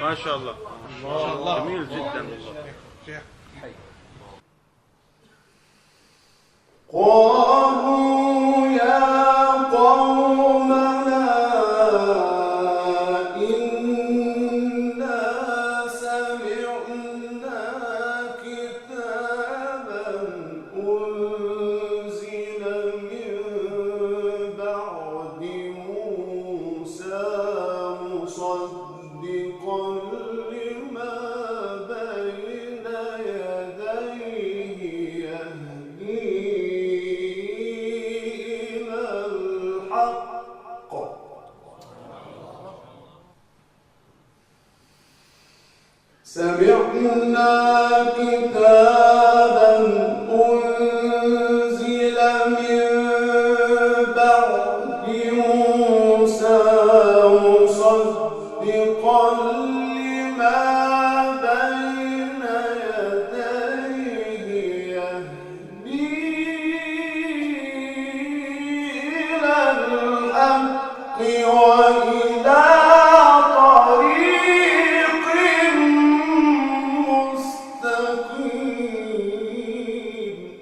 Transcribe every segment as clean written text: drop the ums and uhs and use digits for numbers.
ما شاء الله جميل جدا قالوا يا قومنا إنا سمعنا كتابا أنزل من بعد موسى مصدقا لما بين يديه يهدي إلى الحق سمعنا كتابا أنزل من بعد موسى مصدقا لما بين يديه يهدي إلى الحق وإلى طريق مستقيم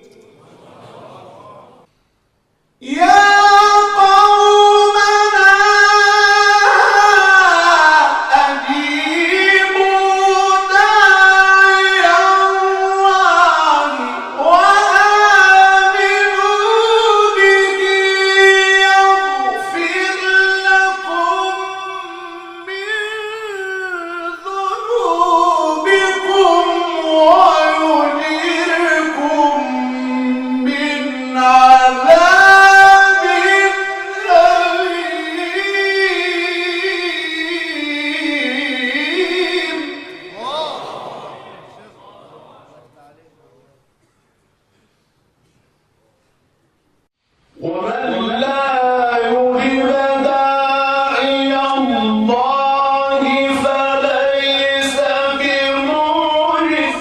يا قومنا أجيبوا داعي الله وآمنوا به يغفر لكم من ذنوبكم ويجركم من عذاب أليم ومن لا يجب داعي الله فليس بمعجز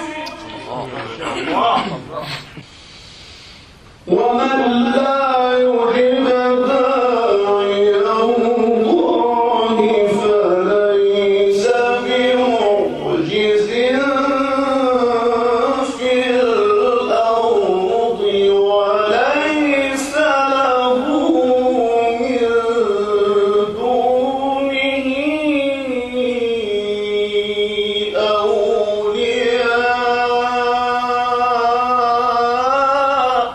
ومن لا يجب داعي الله فليس بمعجز في الأرض وليس له من دونه أولياء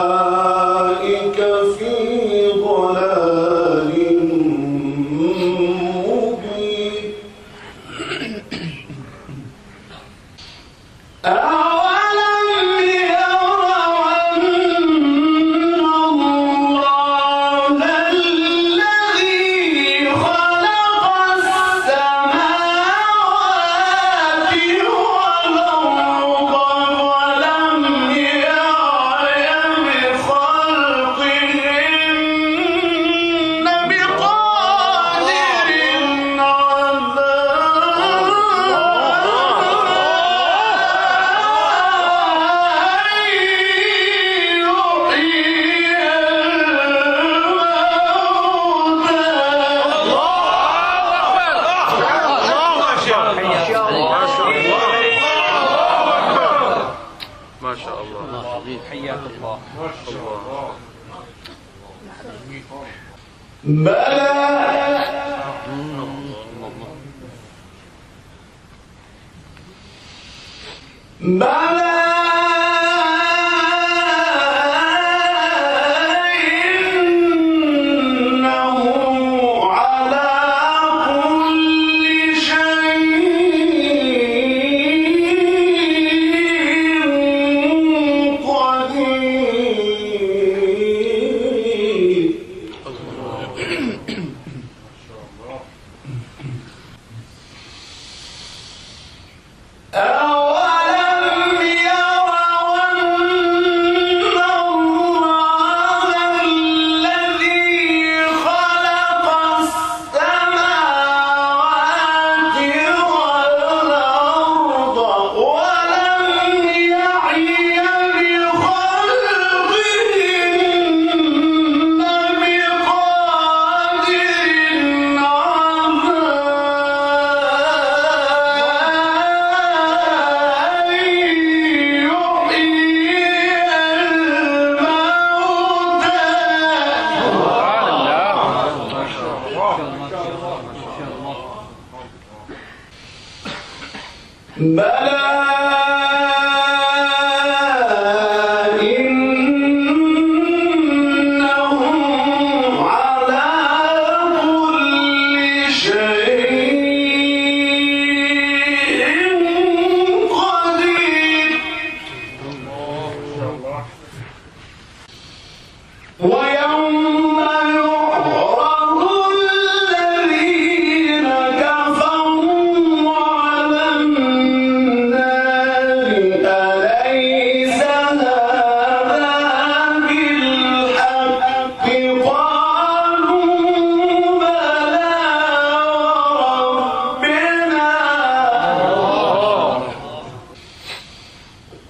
أولئك في ضلال مبين أولم يروا أن الله الذي خلق السماوات والأرض ولم يعي بخلقهن بقادر ما شاء الله حياك الله بلى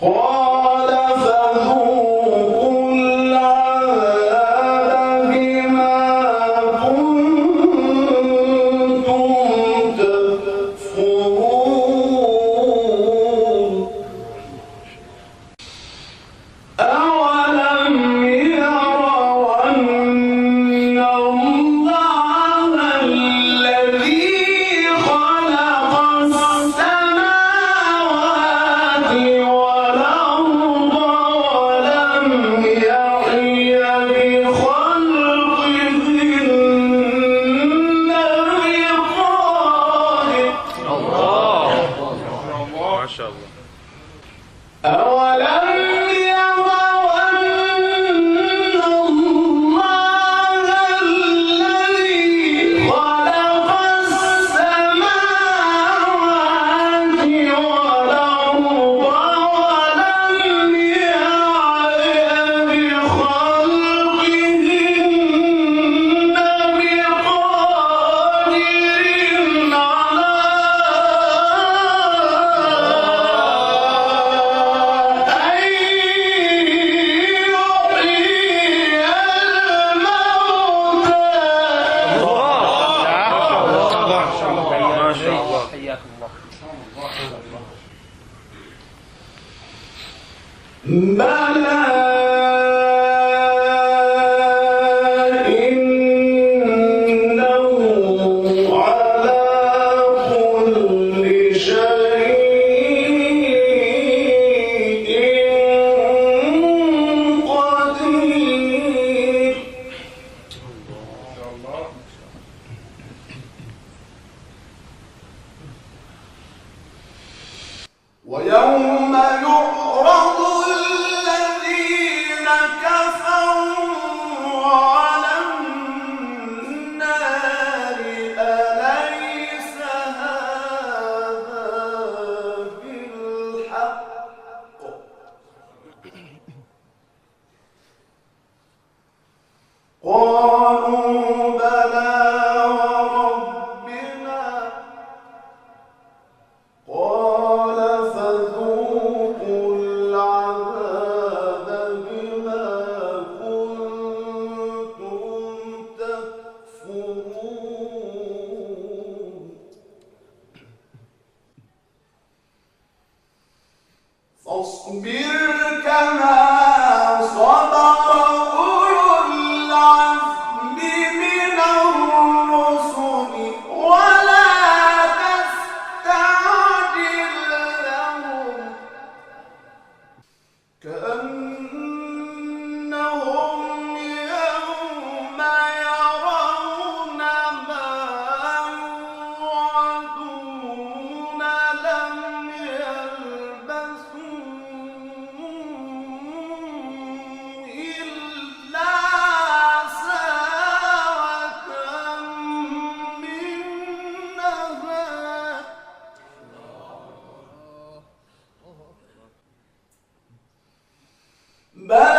قال فذوقوا العذاب بما كنتم تكفرون أولم يروا أن الله الذي خلق السماوات والأرض ولم يعي بخلقهن بقادر ما شاء الله. أولم يروا أن الله الذي خلق السماوات والأرض ولم يعي بخلقهن بقادر ما شاء الله. حياكم الله. بلى إنه على كل شيء قدير ويوم يعرض الذين كفروا على النار أليس هذا بالحق قالوا بلى وربنا قال فذوقوا العذاب بما كنتم تكفرون فاصبر كما صبر أولو العزم من الرسل ولا تستعجل لهم كأنهم يوم يرون ما يوعدون لم يلبثوا إلا ساعة من نهار بل